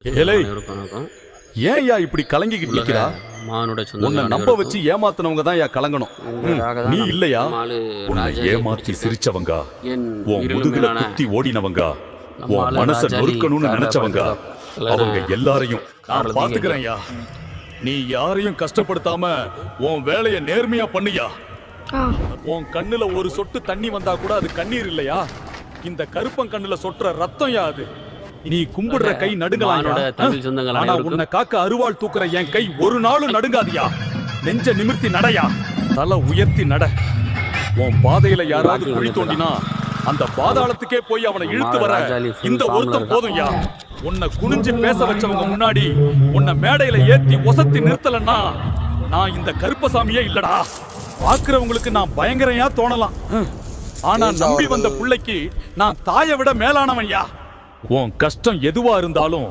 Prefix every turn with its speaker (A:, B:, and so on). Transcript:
A: ஏலே,
B: வணக்கம்.
A: ஏன் யா இப்படி கலங்கிக்கிட்டு நிக்கிறா?
B: மானுட
A: உன்னை
B: சொந்தங்கள்
A: நம்ப வச்சு ஏமாத்தினவங்க தான் யா கலங்கணும். நீ இல்லையா? உன்னை ஏமாத்தி சிரிச்சவங்க, உன் முதுகுல குத்தி ஓடினவங்க, உன் மனச நொறுக்கணும்னு நினைச்சவங்க, அவங்க எல்லாரையும் நான் பாத்துக்கிறேன்யா. நீ யாரையும் கஷ்டப்படுத்தாம உன் வேலைய நேர்மையா பண்ணியா. உன் கண்ணுல ஒரு சொட்டு தண்ணி வந்தா கூட அது கண்ணீர் இல்லையா? இந்த கருப்பன் கண்ணுல சொட்டுற ரத்தம் யா அது. நீ கும்பிடுற கை நடுங்கலாம், ஆனா உன்னை காக்க அருவாள் தூக்குற என் கை ஒரு நாளும் நடுங்காதியா. நெஞ்ச நிமிர்த்தி நடையா, தலை உயர்த்தி நட. உன் பாதையில யாராவது குழி தோண்டினா அந்த பாதாளத்துக்கே போய் அவனை இழுத்து வர இந்த ஒருத்தம் போதும்யா. உன்னை குனிஞ்சு பேச வச்சவங்க முன்னாடி உன்னை மேடையில ஏத்தி ஒசத்தி நிறுத்தலன்னா நான் இந்த கருப்பசாமியே இல்லடா. பாக்குறவங்களுக்கு நான் பயங்கரையா தோணலாம், ஆனா நம்பி வந்த பிள்ளைக்கு நான் தாயை விட மேலானவன்யா. உன் கஷ்டம் எதுவா இருந்தாலும்